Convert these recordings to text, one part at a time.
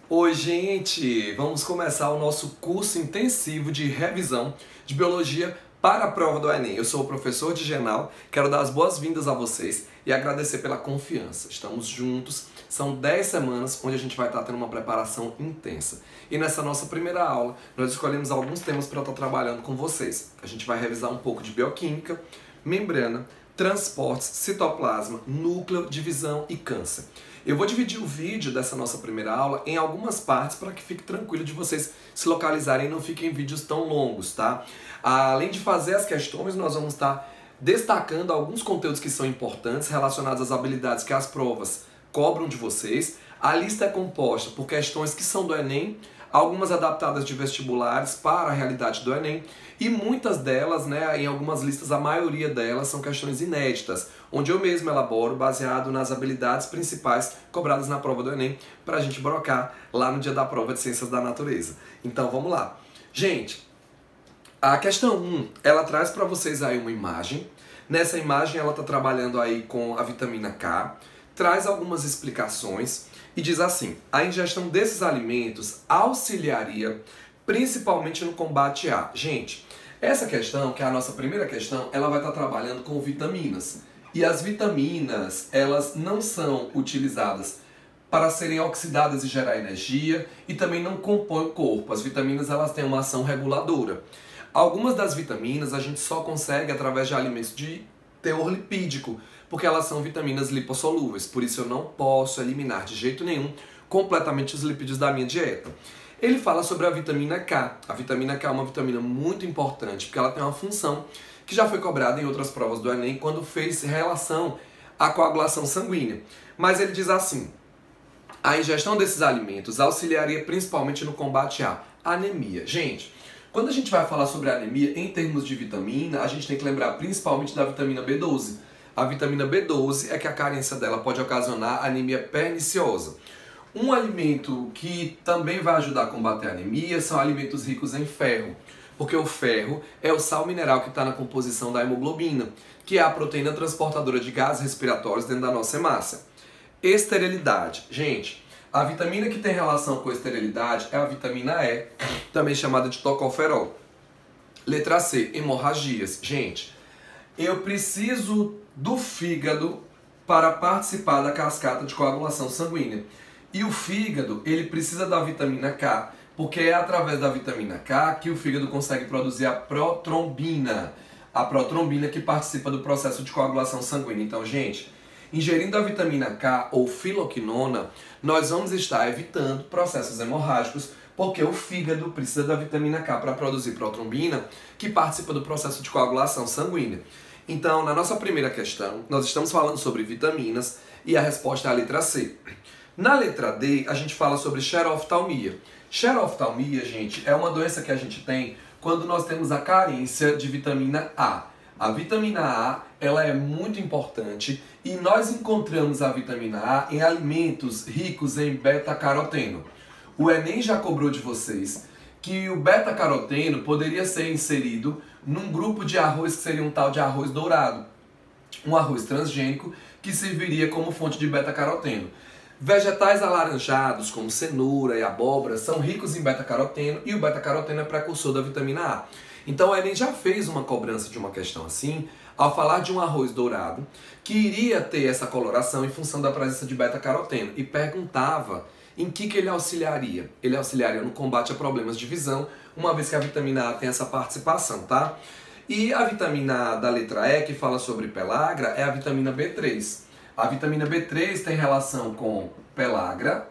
Oi, gente! Vamos começar o nosso curso intensivo de revisão de Biologia para a prova do Enem. Eu sou o professor Digenal, quero dar as boas-vindas a vocês e agradecer pela confiança. Estamos juntos, são 10 semanas onde a gente vai estar tendo uma preparação intensa. E nessa nossa primeira aula, nós escolhemos alguns temas para eu estar trabalhando com vocês. A gente vai revisar um pouco de bioquímica, membrana, transportes, citoplasma, núcleo, divisão e câncer. Eu vou dividir o vídeo dessa nossa primeira aula em algumas partes para que fique tranquilo de vocês se localizarem e não fiquem vídeos tão longos, tá? Além de fazer as questões, nós vamos estar destacando alguns conteúdos que são importantes relacionados às habilidades que as provas cobram de vocês. A lista é composta por questões que são do Enem, algumas adaptadas de vestibulares para a realidade do Enem, e muitas delas, em algumas listas, a maioria delas são questões inéditas, onde eu mesmo elaboro baseado nas habilidades principais cobradas na prova do Enem, para a gente brocar lá no dia da prova de Ciências da Natureza. Então vamos lá. Gente, a questão 1, ela traz para vocês aí uma imagem. Nessa imagem ela está trabalhando aí com a vitamina K, traz algumas explicações e diz assim: a ingestão desses alimentos auxiliaria principalmente no combate a... Gente, essa questão, que é a nossa primeira questão, ela vai estar trabalhando com vitaminas. E as vitaminas, elas não são utilizadas para serem oxidadas e gerar energia e também não compõem o corpo. As vitaminas, elas têm uma ação reguladora. Algumas das vitaminas a gente só consegue através de alimentos de teor lipídico, porque elas são vitaminas lipossolúveis. Por isso eu não posso eliminar de jeito nenhum completamente os lipídios da minha dieta. Ele fala sobre a vitamina K. A vitamina K é uma vitamina muito importante, porque ela tem uma função que já foi cobrada em outras provas do Enem quando fez relação à coagulação sanguínea. Mas ele diz assim: a ingestão desses alimentos auxiliaria principalmente no combate à anemia. Gente, quando a gente vai falar sobre anemia em termos de vitamina, a gente tem que lembrar principalmente da vitamina B12. A vitamina B12 é que a carência dela pode ocasionar anemia perniciosa. Um alimento que também vai ajudar a combater a anemia são alimentos ricos em ferro, porque o ferro é o sal mineral que está na composição da hemoglobina, que é a proteína transportadora de gases respiratórios dentro da nossa hemácia. Esterilidade. Gente, a vitamina que tem relação com a esterilidade é a vitamina E, também chamada de tocoferol. Letra C, hemorragias. Gente, eu preciso do fígado para participar da cascata de coagulação sanguínea. E o fígado, ele precisa da vitamina K, porque é através da vitamina K que o fígado consegue produzir a protrombina. A protrombina que participa do processo de coagulação sanguínea. Então, gente, ingerindo a vitamina K ou filoquinona, nós vamos estar evitando processos hemorrágicos, porque o fígado precisa da vitamina K para produzir protrombina, que participa do processo de coagulação sanguínea. Então, na nossa primeira questão, nós estamos falando sobre vitaminas e a resposta é a letra C. Na letra D, a gente fala sobre xeroftalmia. Xeroftalmia, gente, é uma doença que a gente tem quando nós temos a carência de vitamina A. A vitamina A, ela é muito importante e nós encontramos a vitamina A em alimentos ricos em beta-caroteno. O Enem já cobrou de vocês que o beta-caroteno poderia ser inserido num grupo de arroz que seria um tal de arroz dourado. Um arroz transgênico que serviria como fonte de beta-caroteno. Vegetais alaranjados, como cenoura e abóbora, são ricos em beta-caroteno e o beta-caroteno é precursor da vitamina A. Então o Enem já fez uma cobrança de uma questão assim, ao falar de um arroz dourado, que iria ter essa coloração em função da presença de beta-caroteno, e perguntava em que ele auxiliaria. Ele auxiliaria no combate a problemas de visão, uma vez que a vitamina A tem essa participação, tá? E a vitamina A da letra E, que fala sobre pellagra, é a vitamina B3. A vitamina B3 tem relação com pellagra.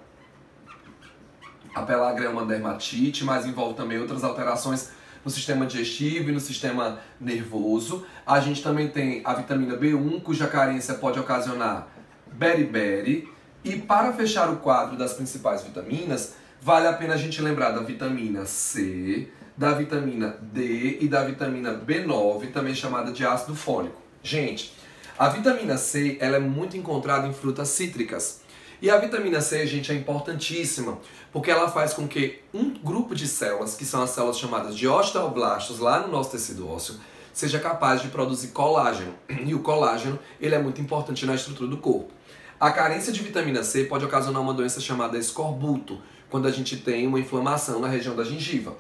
A pellagra é uma dermatite, mas envolve também outras alterações no sistema digestivo e no sistema nervoso. A gente também tem a vitamina B1, cuja carência pode ocasionar beriberi. E para fechar o quadro das principais vitaminas, vale a pena a gente lembrar da vitamina C, da vitamina D e da vitamina B9, também chamada de ácido fólico. Gente, a vitamina C, ela é muito encontrada em frutas cítricas. E a vitamina C, gente, é importantíssima, porque ela faz com que um grupo de células, que são as células chamadas de osteoblastos, lá no nosso tecido ósseo, seja capaz de produzir colágeno. E o colágeno, ele é muito importante na estrutura do corpo. A carência de vitamina C pode ocasionar uma doença chamada escorbuto, quando a gente tem uma inflamação na região da gengiva.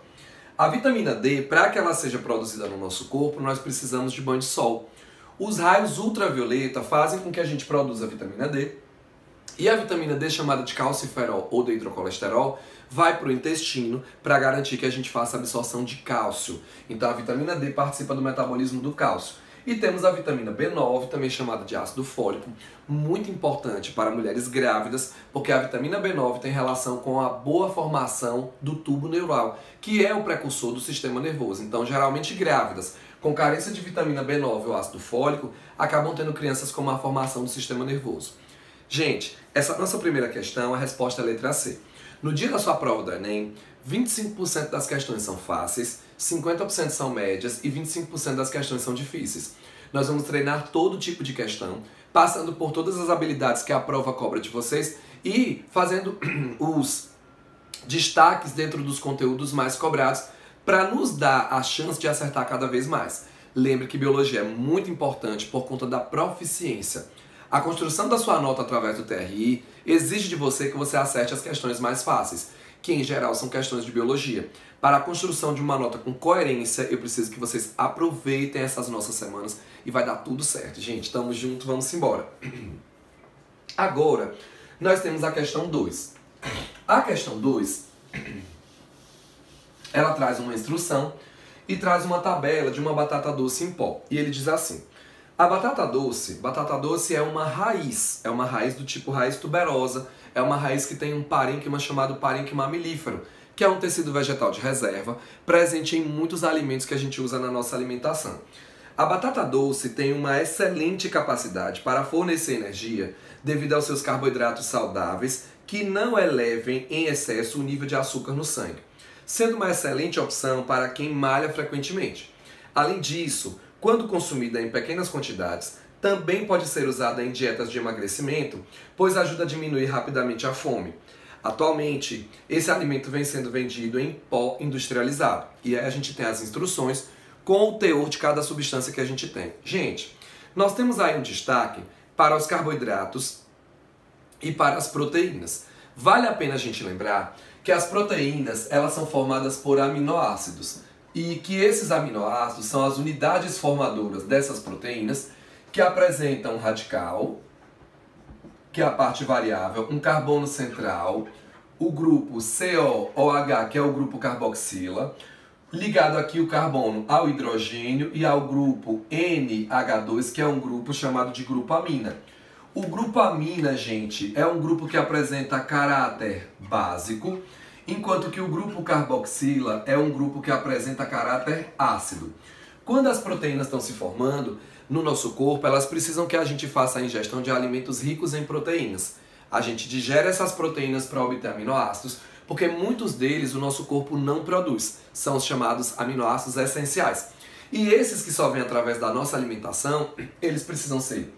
A vitamina D, para que ela seja produzida no nosso corpo, nós precisamos de banho de sol. Os raios ultravioleta fazem com que a gente produza a vitamina D, e a vitamina D, chamada de calciferol ou de hidrocolesterol, vai para o intestino para garantir que a gente faça a absorção de cálcio. Então a vitamina D participa do metabolismo do cálcio. E temos a vitamina B9, também chamada de ácido fólico, muito importante para mulheres grávidas, porque a vitamina B9 tem relação com a boa formação do tubo neural, que é o precursor do sistema nervoso. Então, geralmente grávidas com carência de vitamina B9 ou ácido fólico acabam tendo crianças com má formação do sistema nervoso. Gente, essa nossa primeira questão, a resposta é a letra C. No dia da sua prova do Enem, 25% das questões são fáceis, 50% são médias e 25% das questões são difíceis. Nós vamos treinar todo tipo de questão, passando por todas as habilidades que a prova cobra de vocês e fazendo os destaques dentro dos conteúdos mais cobrados para nos dar a chance de acertar cada vez mais. Lembre que biologia é muito importante por conta da proficiência. A construção da sua nota através do TRI exige de você que você acerte as questões mais fáceis, que em geral são questões de biologia. Para a construção de uma nota com coerência, eu preciso que vocês aproveitem essas nossas semanas e vai dar tudo certo. Gente, tamo junto, vamos embora. Agora, nós temos a questão 2. A questão 2, ela traz uma instrução e traz uma tabela de uma batata doce em pó. E ele diz assim: a batata doce é uma raiz do tipo raiz tuberosa, é uma raiz que tem um parênquima chamado parênquima milífero, que é um tecido vegetal de reserva, presente em muitos alimentos que a gente usa na nossa alimentação. A batata doce tem uma excelente capacidade para fornecer energia devido aos seus carboidratos saudáveis que não elevem em excesso o nível de açúcar no sangue, sendo uma excelente opção para quem malha frequentemente. Além disso, quando consumida em pequenas quantidades, também pode ser usada em dietas de emagrecimento, pois ajuda a diminuir rapidamente a fome. Atualmente, esse alimento vem sendo vendido em pó industrializado. E aí a gente tem as instruções com o teor de cada substância que a gente tem. Gente, nós temos aí um destaque para os carboidratos e para as proteínas. Vale a pena a gente lembrar que as proteínas, elas são formadas por aminoácidos. E que esses aminoácidos são as unidades formadoras dessas proteínas que apresentam um radical, que é a parte variável, um carbono central, o grupo COOH, que é o grupo carboxila, ligado aqui o carbono ao hidrogênio e ao grupo NH2, que é um grupo chamado de grupo amina. O grupo amina, gente, é um grupo que apresenta caráter básico, enquanto que o grupo carboxila é um grupo que apresenta caráter ácido. Quando as proteínas estão se formando no nosso corpo, elas precisam que a gente faça a ingestão de alimentos ricos em proteínas. A gente digere essas proteínas para obter aminoácidos, porque muitos deles o nosso corpo não produz. São os chamados aminoácidos essenciais. E esses que só vêm através da nossa alimentação, eles precisam ser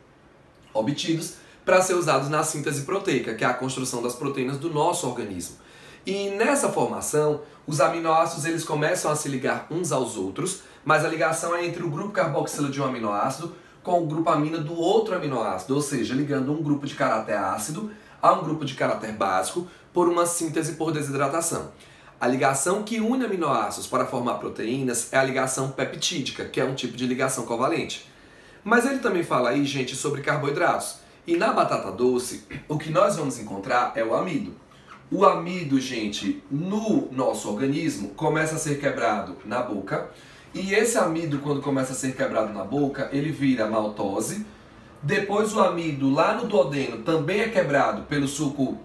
obtidos para ser usados na síntese proteica, que é a construção das proteínas do nosso organismo. E nessa formação, os aminoácidos eles começam a se ligar uns aos outros, mas a ligação é entre o grupo carboxila de um aminoácido com o grupo amina do outro aminoácido, ou seja, ligando um grupo de caráter ácido a um grupo de caráter básico por uma síntese por desidratação. A ligação que une aminoácidos para formar proteínas é a ligação peptídica, que é um tipo de ligação covalente. Mas ele também fala aí, gente, sobre carboidratos. E na batata doce, o que nós vamos encontrar é o amido. O amido, gente, no nosso organismo começa a ser quebrado na boca. E esse amido, quando começa a ser quebrado na boca, ele vira maltose. Depois o amido lá no duodeno também é quebrado pelo suco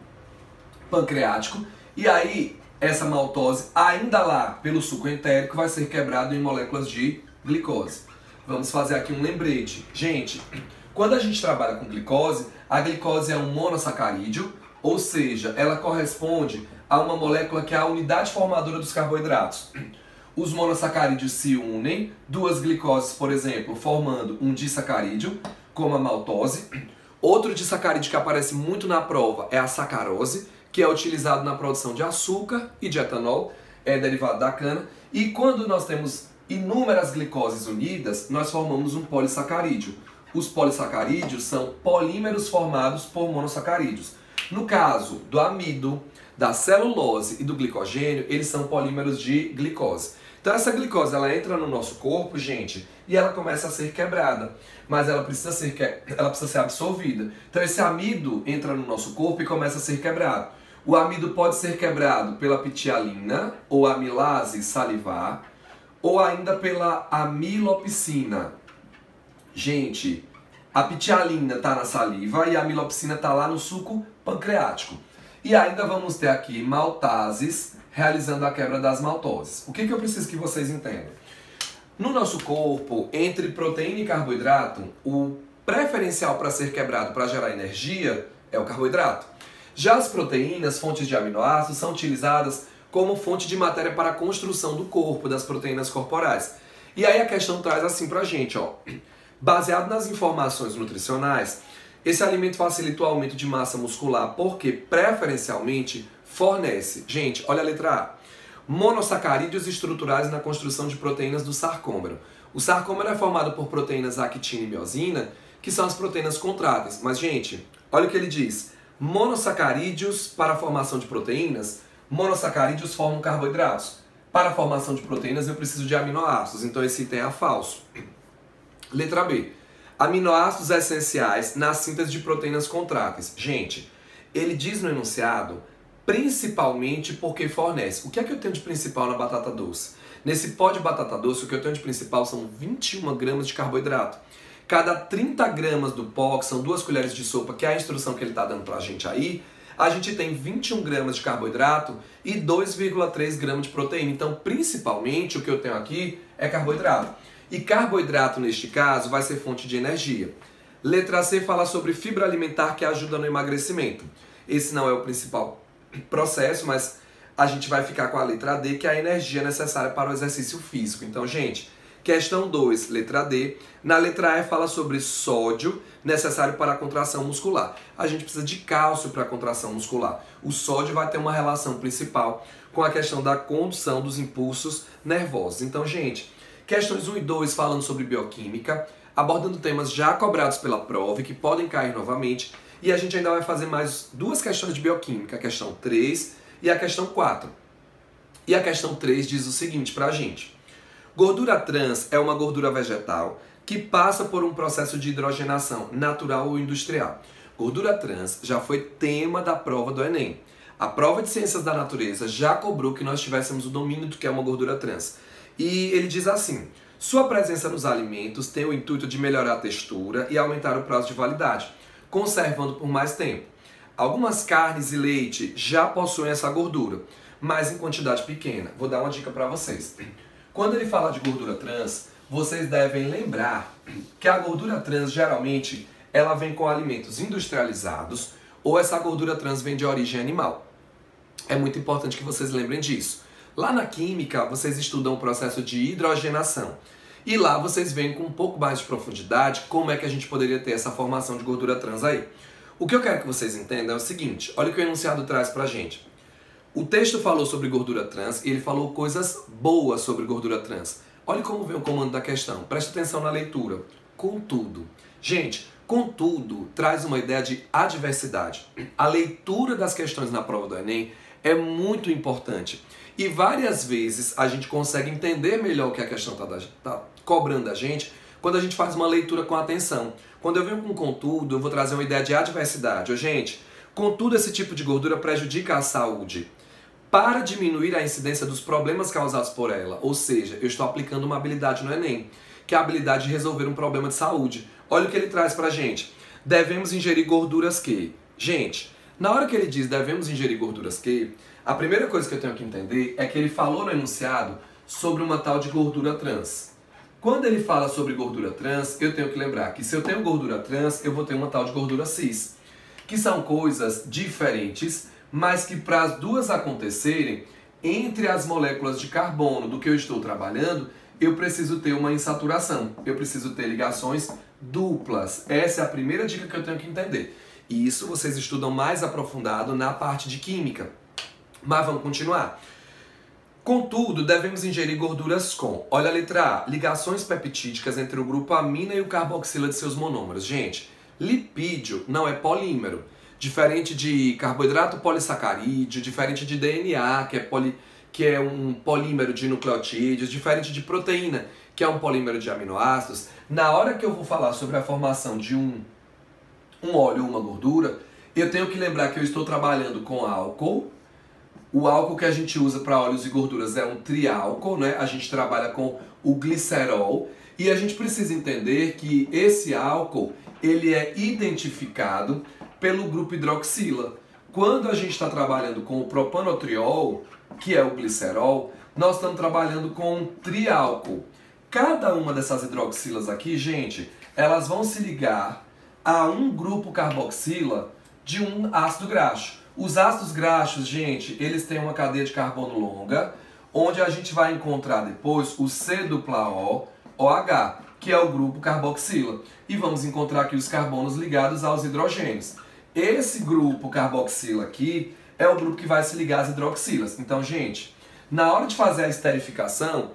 pancreático. E aí, essa maltose, ainda lá pelo suco entérico, vai ser quebrado em moléculas de glicose. Vamos fazer aqui um lembrete. Gente, quando a gente trabalha com glicose, a glicose é um monossacarídeo, ou seja, ela corresponde a uma molécula que é a unidade formadora dos carboidratos. Os monossacarídeos se unem, duas glicoses, por exemplo, formando um disacarídeo, como a maltose. Outro disacarídeo que aparece muito na prova é a sacarose, que é utilizado na produção de açúcar e de etanol, é derivado da cana. E quando nós temos inúmeras glicoses unidas, nós formamos um polissacarídeo. os polissacarídeos são polímeros formados por monossacarídeos. No caso do amido, da celulose e do glicogênio, eles são polímeros de glicose. Então essa glicose, ela entra no nosso corpo, gente, e ela começa a ser quebrada, mas ela precisa ser absorvida. Então esse amido entra no nosso corpo e começa a ser quebrado. O amido pode ser quebrado pela ptialina, ou amilase salivar, ou ainda pela amilopecina. Gente, a ptialina está na saliva e a amilopecina está lá no suco pancreático. E ainda vamos ter aqui maltases realizando a quebra das maltoses. O que eu preciso que vocês entendam? No nosso corpo, entre proteína e carboidrato, o preferencial para ser quebrado para gerar energia é o carboidrato. Já as proteínas, fontes de aminoácidos, são utilizadas como fonte de matéria para a construção do corpo, das proteínas corporais. E aí a questão traz assim pra gente, ó. Baseado nas informações nutricionais, esse alimento facilita o aumento de massa muscular porque preferencialmente fornece, gente, olha a letra A, monossacarídeos estruturais na construção de proteínas do sarcômero. O sarcômero é formado por proteínas actina e miosina, que são as proteínas contráteis. Mas, gente, olha o que ele diz. Monossacarídeos para a formação de proteínas, monossacarídeos formam carboidratos. Para a formação de proteínas eu preciso de aminoácidos, então esse item é falso. Letra B. Aminoácidos essenciais na síntese de proteínas contráteis. Gente, ele diz no enunciado principalmente porque fornece. O que é que eu tenho de principal na batata doce? Nesse pó de batata doce, o que eu tenho de principal são 21 gramas de carboidrato. Cada 30 gramas do pó, que são 2 colheres de sopa, que é a instrução que ele está dando pra gente aí, a gente tem 21 gramas de carboidrato e 2,3 gramas de proteína. Então, principalmente, o que eu tenho aqui é carboidrato. E carboidrato, neste caso, vai ser fonte de energia. Letra C fala sobre fibra alimentar que ajuda no emagrecimento. Esse não é o principal processo, mas a gente vai ficar com a letra D, que é a energia necessária para o exercício físico. Então, gente, questão 2, letra D. Na letra E fala sobre sódio necessário para a contração muscular. A gente precisa de cálcio para a contração muscular. O sódio vai ter uma relação principal com a questão da condução dos impulsos nervosos. Então, gente, questões 1 e 2 falando sobre bioquímica, abordando temas já cobrados pela prova e que podem cair novamente. E a gente ainda vai fazer mais 2 questões de bioquímica, a questão 3 e a questão 4. E a questão 3 diz o seguinte pra gente. Gordura trans é uma gordura vegetal que passa por um processo de hidrogenação natural ou industrial. Gordura trans já foi tema da prova do Enem. A prova de Ciências da Natureza já cobrou que nós tivéssemos o domínio do que é uma gordura trans. E ele diz assim: sua presença nos alimentos tem o intuito de melhorar a textura e aumentar o prazo de validade, conservando por mais tempo. Algumas carnes e leite já possuem essa gordura, mas em quantidade pequena. Vou dar uma dica para vocês. Quando ele fala de gordura trans, vocês devem lembrar que a gordura trans geralmente ela vem com alimentos industrializados ou essa gordura trans vem de origem animal. É muito importante que vocês lembrem disso. Lá na química, vocês estudam o processo de hidrogenação. E lá vocês veem com um pouco mais de profundidade como é que a gente poderia ter essa formação de gordura trans aí. O que eu quero que vocês entendam é o seguinte, olha o que o enunciado traz pra gente. O texto falou sobre gordura trans e ele falou coisas boas sobre gordura trans. Olha como vem o comando da questão, presta atenção na leitura. Contudo, gente, contudo traz uma ideia de adversidade. A leitura das questões na prova do Enem é muito importante. E várias vezes a gente consegue entender melhor o que a questão está cobrando da gente quando a gente faz uma leitura com atenção. Quando eu venho com contudo, eu vou trazer uma ideia de adversidade. Gente, contudo, esse tipo de gordura prejudica a saúde. Para diminuir a incidência dos problemas causados por ela, ou seja, eu estou aplicando uma habilidade no Enem, que é a habilidade de resolver um problema de saúde. Olha o que ele traz pra gente. Devemos ingerir gorduras que... Gente, na hora que ele diz devemos ingerir gorduras que... A primeira coisa que eu tenho que entender é que ele falou no enunciado sobre uma tal de gordura trans. Quando ele fala sobre gordura trans, eu tenho que lembrar que se eu tenho gordura trans, eu vou ter uma tal de gordura cis. Que são coisas diferentes, mas que para as duas acontecerem, entre as moléculas de carbono do que eu estou trabalhando, eu preciso ter uma insaturação. Eu preciso ter ligações duplas. Essa é a primeira dica que eu tenho que entender. E isso vocês estudam mais aprofundado na parte de química. Mas vamos continuar. Contudo, devemos ingerir gorduras com, olha a letra A, ligações peptídicas entre o grupo amina e o carboxila de seus monômeros. Gente, lipídio não é polímero, diferente de carboidrato polissacarídeo, diferente de DNA, que é um polímero de nucleotídeos, diferente de proteína, que é um polímero de aminoácidos. Na hora que eu vou falar sobre a formação de um óleo ou uma gordura, eu tenho que lembrar que eu estou trabalhando com álcool. O álcool que a gente usa para óleos e gorduras é um triálcool, né? A gente trabalha com o glicerol e a gente precisa entender que esse álcool ele é identificado pelo grupo hidroxila. Quando a gente está trabalhando com o propanotriol, que é o glicerol, nós estamos trabalhando com um triálcool. Cada uma dessas hidroxilas aqui, gente, elas vão se ligar a um grupo carboxila de um ácido graxo. Os ácidos graxos, gente, eles têm uma cadeia de carbono longa, onde a gente vai encontrar depois o C-OH, que é o grupo carboxila. E vamos encontrar aqui os carbonos ligados aos hidrogênios. Esse grupo carboxila aqui é o grupo que vai se ligar às hidroxilas. Então, gente, na hora de fazer a esterificação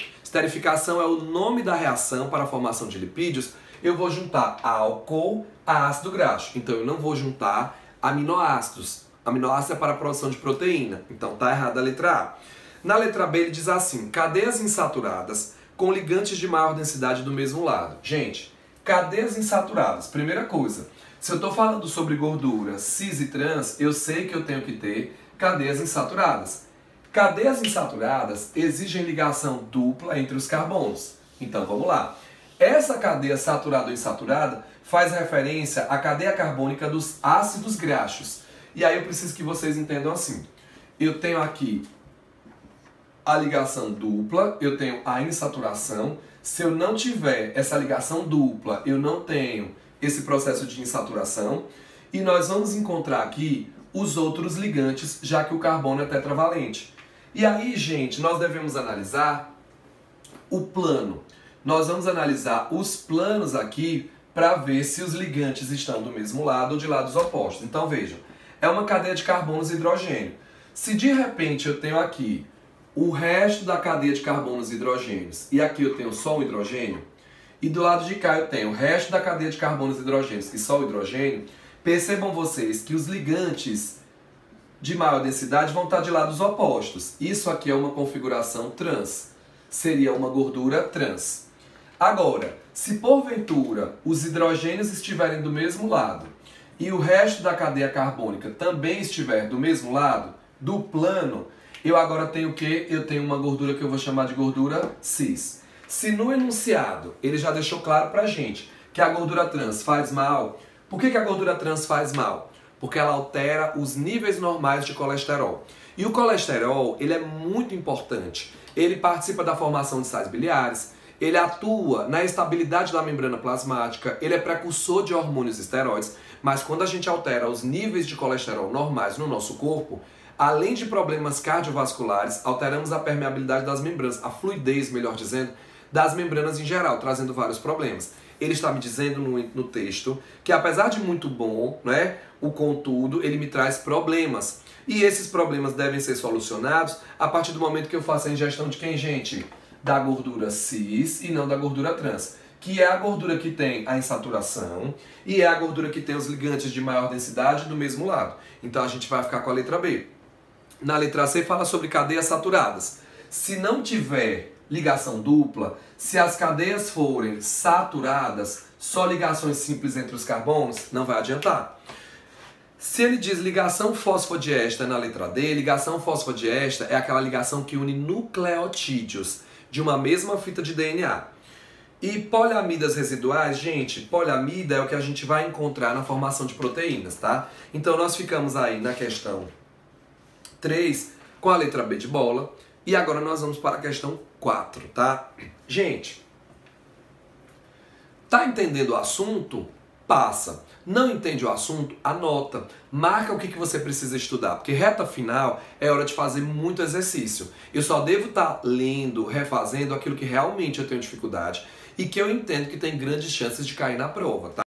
é o nome da reação para a formação de lipídios, eu vou juntar álcool a ácido graxo. Então, eu não vou juntar aminoácidos. Aminoácido é para a produção de proteína. Então, tá errada a letra A. Na letra B, ele diz assim, cadeias insaturadas com ligantes de maior densidade do mesmo lado. Gente, cadeias insaturadas, primeira coisa, se eu estou falando sobre gordura cis e trans, eu sei que eu tenho que ter cadeias insaturadas. Cadeias insaturadas exigem ligação dupla entre os carbonos. Então, vamos lá. Essa cadeia saturada ou insaturada faz referência à cadeia carbônica dos ácidos graxos. E aí eu preciso que vocês entendam assim. Eu tenho aqui a ligação dupla, eu tenho a insaturação. Se eu não tiver essa ligação dupla, eu não tenho esse processo de insaturação. E nós vamos encontrar aqui os outros ligantes, já que o carbono é tetravalente. E aí, gente, nós devemos analisar o plano. Nós vamos analisar os planos aqui para ver se os ligantes estão do mesmo lado ou de lados opostos. Então, vejam. É uma cadeia de carbonos e hidrogênio. Se de repente eu tenho aqui o resto da cadeia de carbonos e hidrogênios e aqui eu tenho só um hidrogênio, e do lado de cá eu tenho o resto da cadeia de carbonos e hidrogênios e só o hidrogênio, percebam vocês que os ligantes de maior densidade vão estar de lados opostos. Isso aqui é uma configuração trans. Seria uma gordura trans. Agora, se porventura os hidrogênios estiverem do mesmo lado e o resto da cadeia carbônica também estiver do mesmo lado, do plano, eu agora tenho o quê? Eu tenho uma gordura que eu vou chamar de gordura cis. Se no enunciado ele já deixou claro pra gente que a gordura trans faz mal, por que a gordura trans faz mal? Porque ela altera os níveis normais de colesterol. E o colesterol, ele é muito importante. Ele participa da formação de sais biliares, ele atua na estabilidade da membrana plasmática, ele é precursor de hormônios e esteroides, mas quando a gente altera os níveis de colesterol normais no nosso corpo, além de problemas cardiovasculares, alteramos a permeabilidade das membranas, a fluidez, melhor dizendo, das membranas em geral, trazendo vários problemas. Ele está me dizendo no texto que apesar de muito bom, né, o contudo, ele me traz problemas. E esses problemas devem ser solucionados a partir do momento que eu faço a ingestão de quem, gente? Da gordura cis e não da gordura trans, que é a gordura que tem a insaturação e é a gordura que tem os ligantes de maior densidade do mesmo lado. Então a gente vai ficar com a letra B. Na letra C fala sobre cadeias saturadas. Se não tiver ligação dupla, se as cadeias forem saturadas, só ligações simples entre os carbonos, não vai adiantar. Se ele diz ligação fosfodiéster na letra D, ligação fosfodiéster é aquela ligação que une nucleotídeos de uma mesma fita de DNA. E poliamidas residuais, gente, poliamida é o que a gente vai encontrar na formação de proteínas, tá? Então nós ficamos aí na questão 3 com a letra B de bola. E agora nós vamos para a questão 4, tá? Gente, tá entendendo o assunto? Passa. Não entende o assunto? Anota. Marca o que você precisa estudar, porque reta final é hora de fazer muito exercício. Eu só devo estar lendo, refazendo aquilo que realmente eu tenho dificuldade e que eu entendo que tem grandes chances de cair na prova, tá?